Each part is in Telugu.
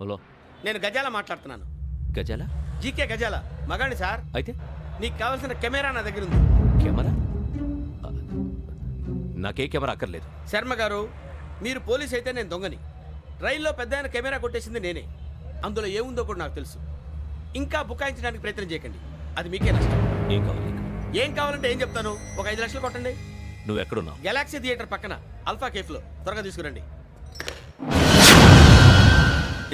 హలో, నేను గజాల మాట్లాడుతున్నాను. గజాల? జీకే గజాల మగాండి సార్. అయితే నీకు కావాల్సిన కెమెరా నా దగ్గర ఉంది. కెమెరా? నాకే కెమెరా అక్కర్లేదు. శర్మ గారు, మీరు పోలీస్ అయితే నేను దొంగని. రైల్లో పెద్ద ఆయన కెమెరా కొట్టేసింది నేనే. అందులో ఏముందో కూడా నాకు తెలుసు. ఇంకా బుకాయించడానికి ప్రయత్నం చేయకండి, అది మీకే నష్టం. ఏం కావాలి నీకు? ఏం కావాలంటే ఏం చెప్తాను. ఒక 5 లక్షలు కొట్టండి. నువ్వు ఎక్కడున్నావు? గెలాక్సీ థియేటర్ పక్కన అల్ఫా కేఫ్లో. త్వరగా తీసుకురండి.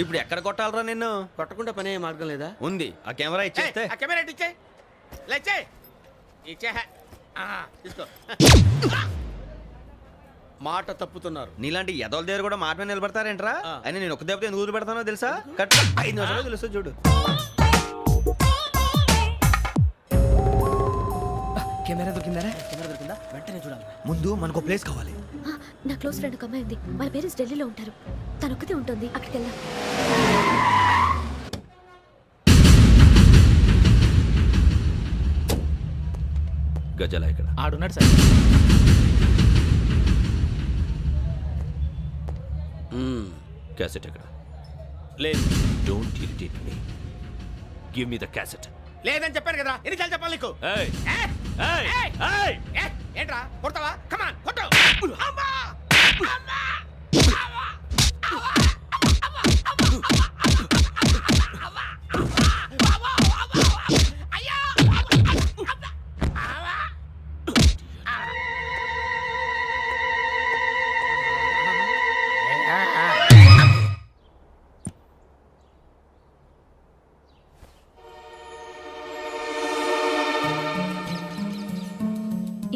ఇప్పుడు ఎక్కడ కొట్టాలరా నిన్ను? కొట్టకుండా పనే మార్గం లేదా? ఉంది, ఆ కెమెరా ఇచ్చేస్తే. ఆ కెమెరా ఇచ్చే లేచే ఇచ్చే తీసుకో. మాట తప్పుతున్నారు. నీలాంటి ఎదల దగ్గర కూడా మాట మీద నిలబడతారేంట్రా? ఆ. అయినా నేను ఒక దెబ్బతో ఎందుకు పెడతానో తెలుసా? కట్ 5 నిమిషాలు తెలుసు చూడు. కెమెరా దొరికిందా? వెంటనే చూడాలి. ముందు మనకు ప్లేస్ కావాలి. నా క్లోజ్ ఫ్రెండ్ ఒక అమ్మాయి ఉంది. వాళ్ళ పేరెంట్స్ ఢిల్లీలో ఉంటారు. తను ఒక్కతే ఉంటుంది. అక్కడికి వెళ్దాం. గజాల ఇక్కడ ఆడున్నాడు సార్. క్యాసెట్ ఎక్కడ? లేదు. Don't irritate me. Give me the cassette. లేదని చెప్పాను కదా, ఎన్నిసార్లు చెప్పాలి నీకు? ఏయ్ ఏయ్! ఏయ్ ఏయ్! ఏయ్! ఏయ్! ఏంట్రా కొడతావా? కమాన్ కొట్టు. అమ్మా! అమ్మా!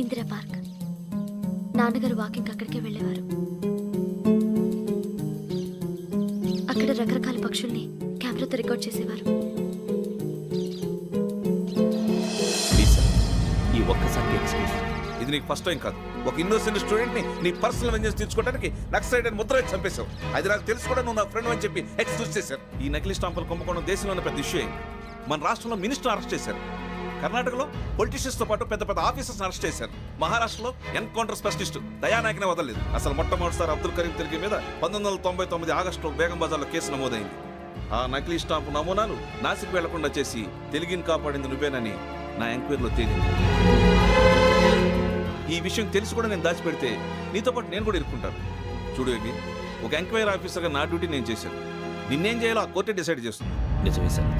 ఇందిరా పార్క్. నాన్నగారు వాకింగ్ అక్కడికే వెళ్ళేవారు. అక్కడ రకరకాల పక్షుల్ని కెమెరాతో రికార్డ్ చేసేవారు. ప్లీజ్ సార్, ఈ ఒక్కసారి ఎక్స్క్యూజ్. ఇది నీకు ఫస్ట్ టైం కాదు. ఒక ఇన్నోసెంట్ స్టూడెంట్ ని నీ పర్సనల్ వెంజెన్స్ తీర్చుకోవడానికి నక్సలైట్ అని ముద్ర వేసి చంపేశావు. అది నాకు తెలుసు కూడా నువ్వు నా ఫ్రెండ్ అని చెప్పి ఎక్స్క్యూజ్ చేశారు. ఈ నకిలీ స్టాంపులు కుంభకోణం దేశంలో ఉన్న పెద్ద ఇష్యూ అయింది. మన రాష్ట్రంలో మినిస్టర్ అరెస్ట్ చేశారు. కర్ణాటకలో పొలిటీషియన్స్ తో పాటు పెద్ద పెద్ద ఆఫీసర్స్ అరెస్ట్ చేశారు. మహారాష్ట్రలో ఎన్కౌంటర్ స్పెషలిస్ట్ దయానాయకనే వదలలేదు. అసలు మొట్టమొదటిసారి అబ్దుల్ కరీం తిరిగి మీద 1999 ఆగస్టులో బేగం బజార్లో కేసు నమోదైంది. ఆ నకిలీ స్టాంపు నమూనాలు నాసిక్ వెళ్లకుండా చేసి తెలుగుని కాపాడింది నువ్వేనని నా ఎంక్వైరీలో తేలింది. ఈ విషయం తెలిసి కూడా నేను దాచిపెడితే నీతో పాటు నేను కూడా ఇరుక్కుంటాను. చూడు యోగి, ఒక ఎంక్వైరీ ఆఫీసర్గా నా డ్యూటీ నేను చేశాను. నిన్నేం చేయాలో ఆ కోర్టే డిసైడ్ చేస్తుంది. నిజమే సార్,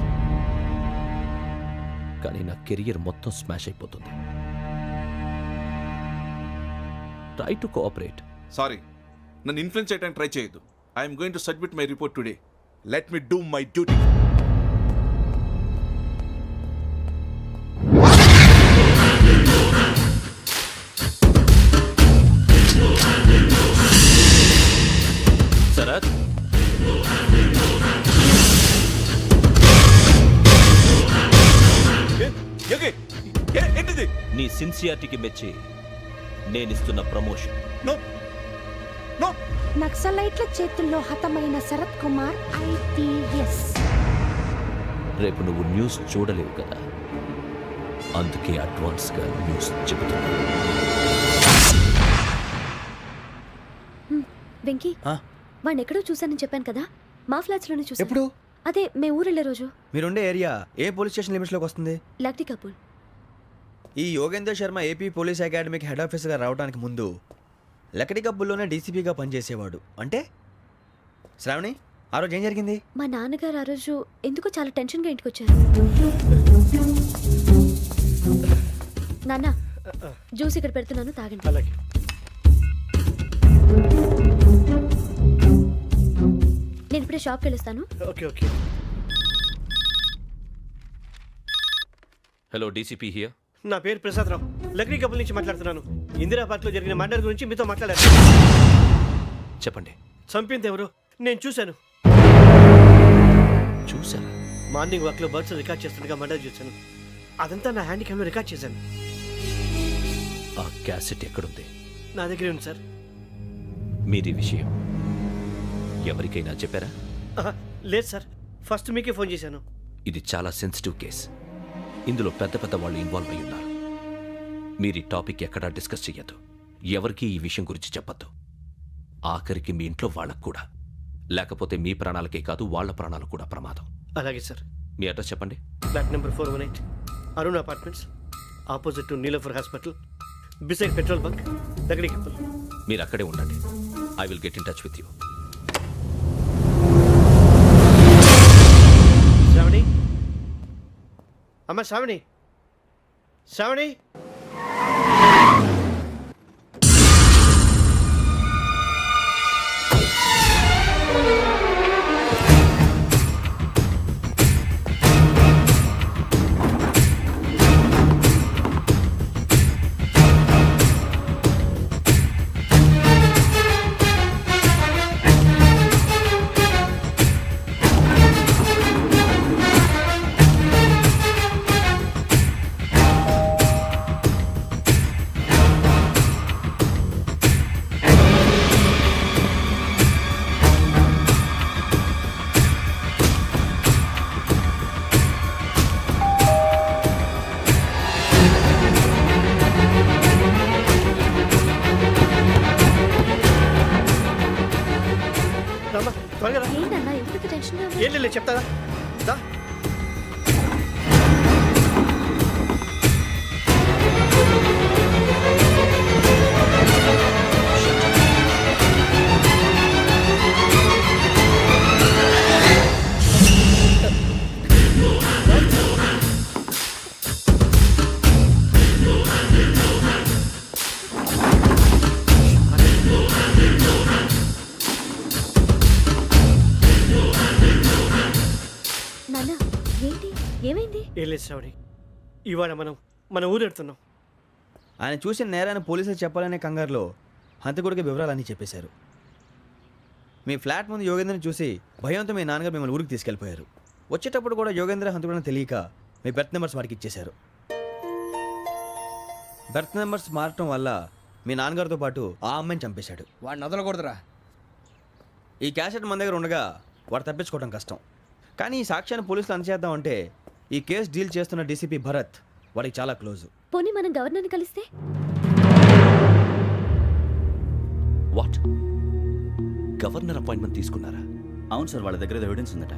కానీ నా కెరియర్ మొత్తం స్మాష్ అయిపోతుంది. Try to cooperate. సారీ, నన్ను ఇన్ఫ్లుయెన్స్ చేయడానికి ట్రై చేయొద్దు. I'm going to submit my report today. Let me do my duty. Sharath, ఏంటిది? నీ సిన్సియారిటీకి మెచ్చి నేనిస్తున్న ప్రమోషన్. No no. నక్సలైట్ల చేతుల్లో హతమైన శరత్ కుమార్ IPS. రేపు నువ్వు న్యూస్ చూడలేవు కదా, అందుకే అడ్వాన్స్గా న్యూస్ చెబుతున్నా. వెంకీ, వాడిని ఎక్కడో చూశానని చెప్పాను కదా. మా ఫ్లాట్స్ లోనే చూసాను. ఎప్పుడు? అదే మేము ఊరెళ్ళే రోజు. మీరుండే ఏరియా ఏ పోలీస్ స్టేషన్ లిమిట్స్ లోకి వస్తుంది? లక్టీ కపూర్. ఈ యోగేందర్ శర్మ ఏపీ పోలీస్ అకాడమీకి హెడ్ ఆఫీసర్గా రావడానికి ముందు లకడి కబ్బుల్లోనే డీసీపీగా పనిచేసేవాడు. అంటే శ్రావణి, ఆ రోజు ఏం జరిగింది? మా నాన్నగారు ఆ రోజు ఎందుకో చాలా టెన్షన్గా ఇంటికి వచ్చారు. నాన్న, జ్యూస్ ఇక్కడ పెడుతున్నాను, తాగండి. అలాగే. నేను ఇప్పుడే షాప్కి వెళ్ళొస్తాను. Okay okay. Hello, DCP here. నా పేరు ప్రసాదరావు, లక్డీ కపుల్ నుంచి మాట్లాడుతున్నాను. ఇందిరా పార్క్ లో జరిగిన మర్డర్ గురించి మీతో మాట్లాడారు. చెప్పండి. చంపింది ఎవరు? నేను చూశాను. చూసారా? మార్నింగ్ వాక్ లో బర్డ్స్ రికార్డ్ చేస్తుండగా మర్డర్ చూశాను. అదంతా నా హ్యాండ్ క్యామ్ లో రికార్డ్ చేశాను. ఆ క్యాసెట్ ఎక్కడుంది? నా దగ్గరే ఉంది సార్. మీరు ఈ విషయం ఎవరికైనా చెప్పారా? లేదు సార్, ఫస్ట్ మీకే ఫోన్ చేశాను. ఇది చాలా సెన్సిటివ్ కేస్. ఇందులో పెద్ద పెద్ద వాళ్ళు ఇన్వాల్వ్ అయి ఉన్నారు. మీరు ఈ టాపిక్ ఎక్కడా డిస్కస్ చెయ్యొద్దు. ఎవరికి ఈ విషయం గురించి చెప్పొద్దు. ఆఖరికి మీ ఇంట్లో వాళ్ళకు కూడా. లేకపోతే మీ ప్రాణాలకే కాదు వాళ్ళ ప్రాణాలు కూడా ప్రమాదం. అలాగే సార్. మీ అడ్రస్ చెప్పండి. Flat number 418 Arun apartments, opposite to Niloufer hospital, beside petrol bunk, Lakdikapul. మీరు అక్కడే ఉండండి. I will get in touch with you. Sravani, అమ్మ శ్రావణి, శ్రావణి. రామ్మా, త్వరగా రా. ఏంటన్నా ఎందుకు టెన్షన్ ఏం లేదు చెప్తాదా దా. నాన్న ఏంటి ఏమైంది? ఏం లేదు శ్రావణి, ఇవాళ మనం మన ఊరెడుతున్నాం. ఆయన చూసిన నేరాన్ని పోలీసులు చెప్పాలనే కంగారులో హంతకుడికి వివరాలన్నీ చెప్పేశారు. మీ ఫ్లాట్ ముందు యోగేంద్రని చూసి భయంతో మీ నాన్నగారు మిమ్మల్ని ఊరికి తీసుకెళ్ళిపోయారు. వచ్చేటప్పుడు కూడా యోగేంద్ర హంతకుడని తెలియక మీ బెర్త్ నెంబర్స్ వాడికి ఇచ్చేశారు. బెర్త్ నెంబర్స్ మారటం వల్ల మీ నాన్నగారితో పాటు ఆ అమ్మాయిని చంపేశాడు. వాడిని వదలకూడదురా. ఈ క్యాసెట్ మన దగ్గర ఉండగా వాడు తప్పించుకోవడం కష్టం. కానీ ఈ సాక్ష్యాన్ని పోలీసులు అందజేద్దామంటే ఈ కేసు డీల్ చేస్తున్న డీసీపీ భరత్ వాడికి చాలా క్లోజు. పోనీ మనం గవర్నర్ని కలిస్తే? వాట్? గవర్నర్ అపాయింట్మెంట్ తీసుకున్నారా? అవును సార్, వాళ్ళ దగ్గర ఎవిడెన్స్ ఉందట.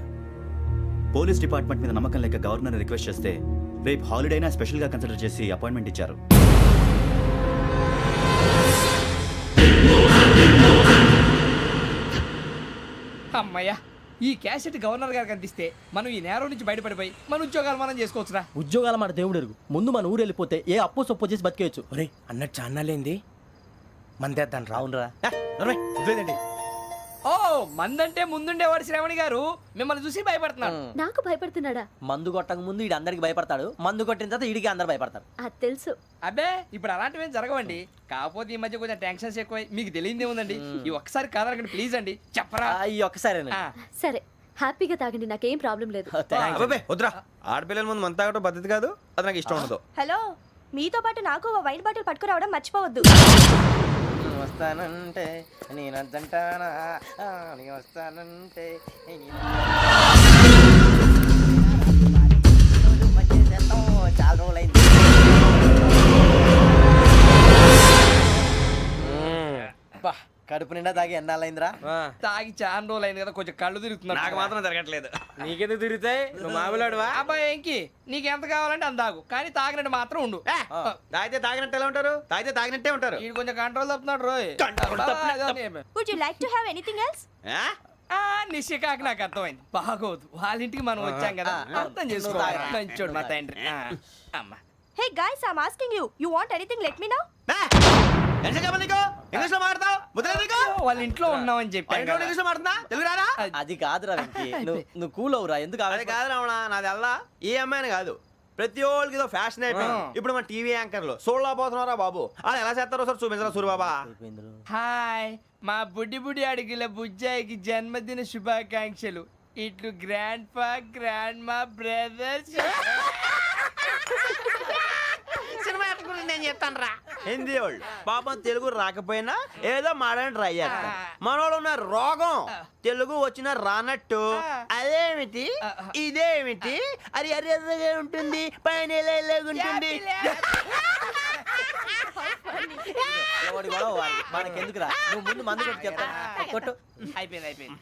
పోలీస్ డిపార్ట్మెంట్ మీద నమ్మకం లేక గవర్నర్ రిక్వెస్ట్ చేస్తే రేపు హాలిడేనా స్పెషల్గా కన్సిడర్ చేసి అపాయింట్మెంట్ ఇచ్చారు. అమ్మయ్యా, ఈ క్యాసెట్ గవర్నర్ గారికి అందిస్తే మనం ఈ నేరం నుంచి బయటపడిపోయి మన ఉద్యోగాలు మనం చేసుకోవచ్చురా. ఉద్యోగాల మాట దేవుడు ఎరుగు. ముందు మన ఊరు వెళ్ళిపోతే ఏ అప్పు సొప్పు చేసి బతికేయచ్చు. ఒరే అన్నట్టు చాన్నాలేంది మందేద్దాను రా. అవునరా? వదిలేదండి. ఓ మందంటే ముందుండేవాడు శ్రావణి గారు మిమ్మల్ని చూసి భయపడుతున్నాడు. నాకు భయపడుతున్నాడా? మందు కొట్టక ముందు ఈడు అందరికి భయపడతాడు, మందు కొట్టిన తర్వాత ఈడికి అందరు భయపడతారు. అది తెలుసు. అబ్బే ఇప్పుడు అలాంటివి ఏం జరగవండి. కాకపోతే ఈ మధ్య కొంచెం టెన్షన్స్ ఎక్కువ, మీకు తెలియదే ఉందండి. ఈ ఒక్కసారి కాదనకండి ప్లీజ్ అండి, చెప్పరా. ఈ ఒక్కసారి ఆ, సరే హ్యాపీగా తాగండి, నాకేం ప్రాబ్లం లేదు. అబ్బాబే వద్దురా. ఆడపిల్లల ముందు మన తాగటం పద్ధతి కాదు. అది నాకు ఇష్టం ఉండదు. హలో, మీతో పాటు నాకు ఓ వైన్ బాటిల్ పట్టుకురావడం మర్చిపోవద్దు. వస్తానంటే నేనంటానా, వస్తానంటే చాలా రోజులైంది. బా, కడుపు నిండా తాగి ఎన్నాళ్ళైందిరా? తాగి చాలా రోజులు అయింది కదా, కొంచెం కళ్ళు తిరుగుతున్నా. నాకు మాత్రం జరగట్లేదు. నీకెందుకు తిరుగుతాయి? నువ్వు మామిలాడువా? అబ్బాయి ఏంకి నీకు ఎంత కావాలంటే అంత తాగు, కానీ తాగినట్టు మాత్రం ఉండు. తాగితే తాగినట్టు ఎలా ఉంటారు? తాగితే తాగినట్టే ఉంటారు. వీడు కొంచెం కంట్రోల్ తప్పుతున్నాడు రోయ్. Would you like to have anything else? నిశ్చికాకి నాకు అర్థమైంది. బాగోదు, వాళ్ళ ఇంటికి మనం వచ్చాం కదా, అర్థం చేసుకోవాలి. మంచోడు మా తండ్రి. అమ్మా hey guys, I am asking you, you want anything let me know. English లో మాట్లాడతావు? ముద్ర నీకు? వాళ్ళ ఇంట్లో ఉన్నామని చెప్పాను కదా. ఇంగ్లీష్ లో మాట్లాడుతున్నా? తెలుగు రాదా? అది కాదురా వెంకీ, నువ్వు కూల్ అవురా. ఎందుకు అది కాదు రావణ, నాది అల్లా ఏ అమ్మాయిని కాదు. ప్రతి ఒక్కరికి ఇదో ఫ్యాషన్ అయిపోయింది. ఇప్పుడు మన టీవీ యాంకర్లు సోళ్ళ పోతున్నారా బాబు. అది ఎలా చేస్తారో సార్ చూపించరా సూరిబాబా. హాయ్, మా బుడ్డి బుడి అడిగిల బుజ్జాయికి జన్మదిన శుభాకాంక్షలు. ఇట్లు గ్రాండ్ ఫా గ్రాండ్ మా బ్రదర్స్. సినిమా గురించి నేను చెప్తాను రా. హిందీ వాళ్ళు పాపం తెలుగు రాకపోయినా ఏదో మాడని ట్రై చేస్తారు. మనోళ్ళు ఉన్న రోగం తెలుగు వచ్చిన రానట్టు అదేమిటి ఇదేమిటి అది అర్రగా ఉంటుంది, పైన ఉంటుంది. మనకెందుకురా, నువ్వు ముందు మందు కొట్టి చెప్తాను. కొట్టు. అయిపోయింది అయిపోయింది.